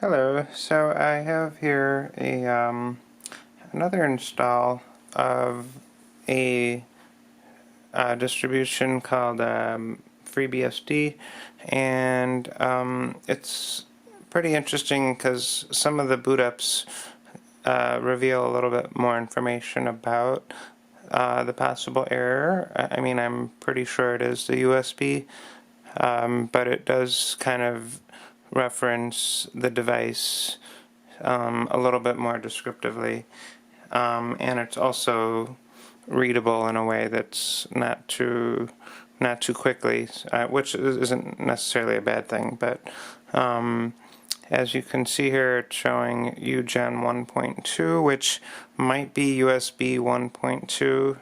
Hello, so I have here another install of a distribution called FreeBSD, and it's pretty interesting because some of the boot ups reveal a little bit more information about the possible error. I mean, I'm pretty sure it is the USB, but it does kind of reference the device a little bit more descriptively, and it's also readable in a way that's not too quickly, which isn't necessarily a bad thing. But as you can see here, it's showing UGen 1.2, which might be USB 1.2.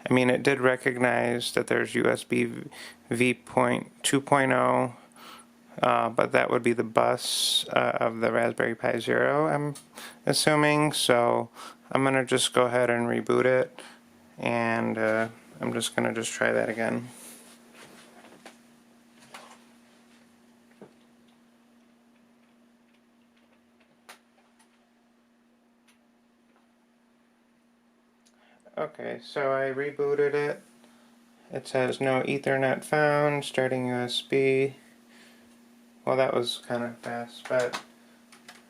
I mean, it did recognize that there's USB v.2.0, but that would be the bus of the Raspberry Pi Zero, I'm assuming. So I'm going to just go ahead and reboot it, and I'm just going to just try that again. Okay, so I rebooted it. It says no Ethernet found, starting USB. Well, that was kind of fast, but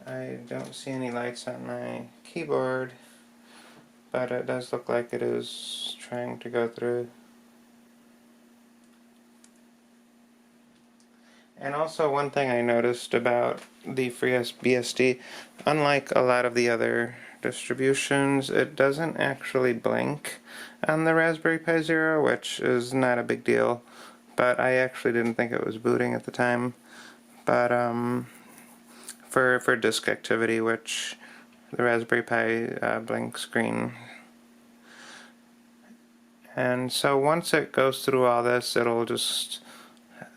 I don't see any lights on my keyboard, but it does look like it is trying to go through. And also, one thing I noticed about the FreeBSD, unlike a lot of the other distributions, it doesn't actually blink on the Raspberry Pi Zero, which is not a big deal, but I actually didn't think it was booting at the time. But for disk activity, which the Raspberry Pi blinks green. And so once it goes through all this, it'll just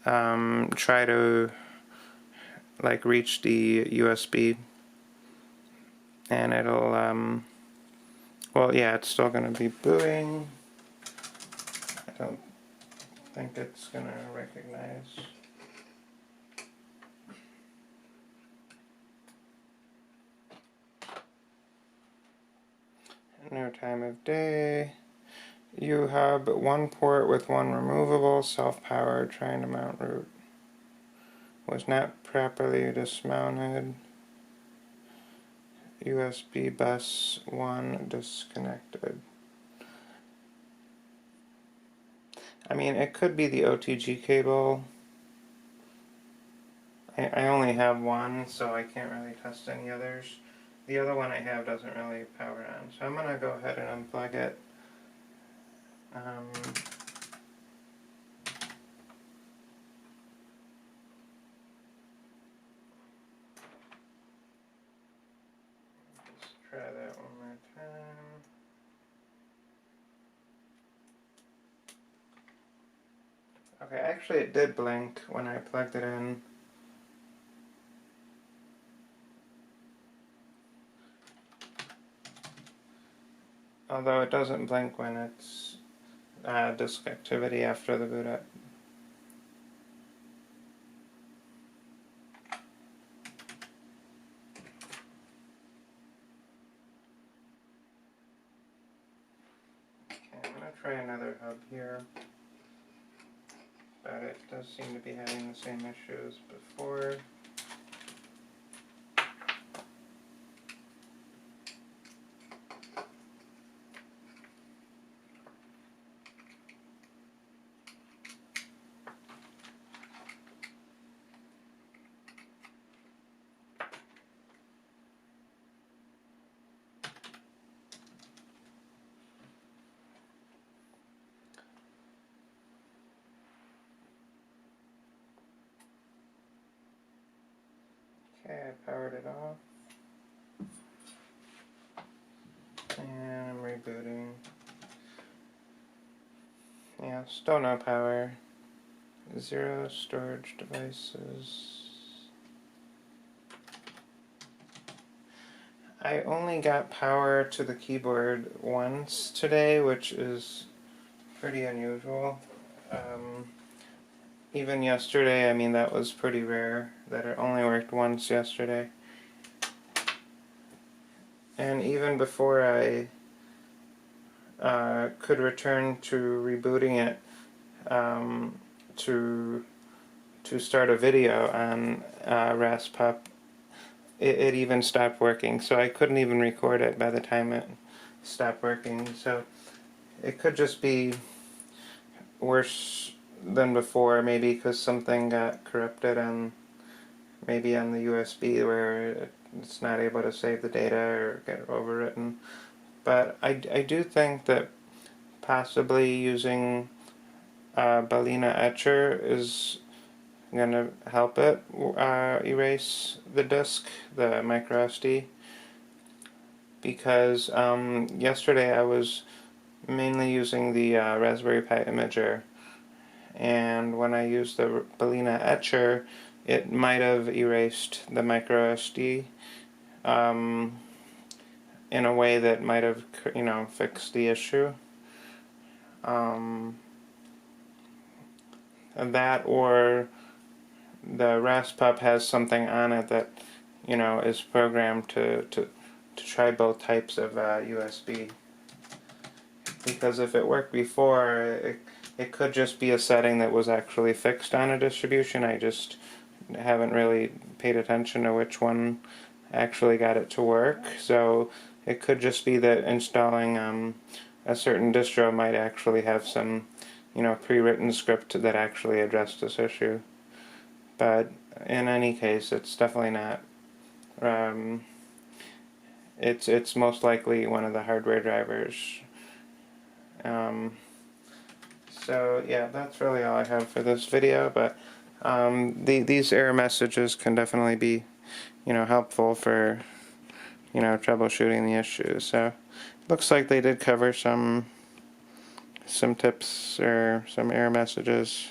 try to reach the USB, and it'll well, yeah, it's still going to be booting. I don't think it's going to recognize. No time of day. U-hub, one port with one removable, self-powered, trying to mount root. Was not properly dismounted. USB bus 1 disconnected. I mean, it could be the OTG cable. I only have one, so I can't really test any others. The other one I have doesn't really power on, so I'm going to go ahead and unplug it. Let's try that one more time. Okay, actually it did blink when I plugged it in. Although it doesn't blink when it's disk activity after the boot up. Okay, I'm going to try another hub here. But it does seem to be having the same issue as before. Okay, I powered it off. And I'm rebooting. Yeah, still no power. 0 storage devices. I only got power to the keyboard once today, which is pretty unusual. even yesterday, I mean, that was pretty rare that it only worked once yesterday. And even before I could return to rebooting it to start a video on Raspup, it even stopped working. So I couldn't even record it by the time it stopped working. So it could just be worse than before, maybe because something got corrupted on maybe on the USB where it's not able to save the data or get overwritten. But I do think that possibly using Balena Etcher is going to help it erase the disk, the micro SD, because yesterday I was mainly using the Raspberry Pi Imager, and when I used the Balena Etcher, it might have erased the micro SD in a way that might have, fixed the issue. That, or the Raspup has something on it that, is programmed to try both types of USB. Because if it worked before, it could just be a setting that was actually fixed on a distribution. I just haven't really paid attention to which one actually got it to work. So it could just be that installing a certain distro might actually have some, pre-written script that actually addressed this issue. But in any case, it's definitely not. It's most likely one of the hardware drivers. So yeah, that's really all I have for this video. But these error messages can definitely be, helpful for, troubleshooting the issue. So looks like they did cover some tips or some error messages.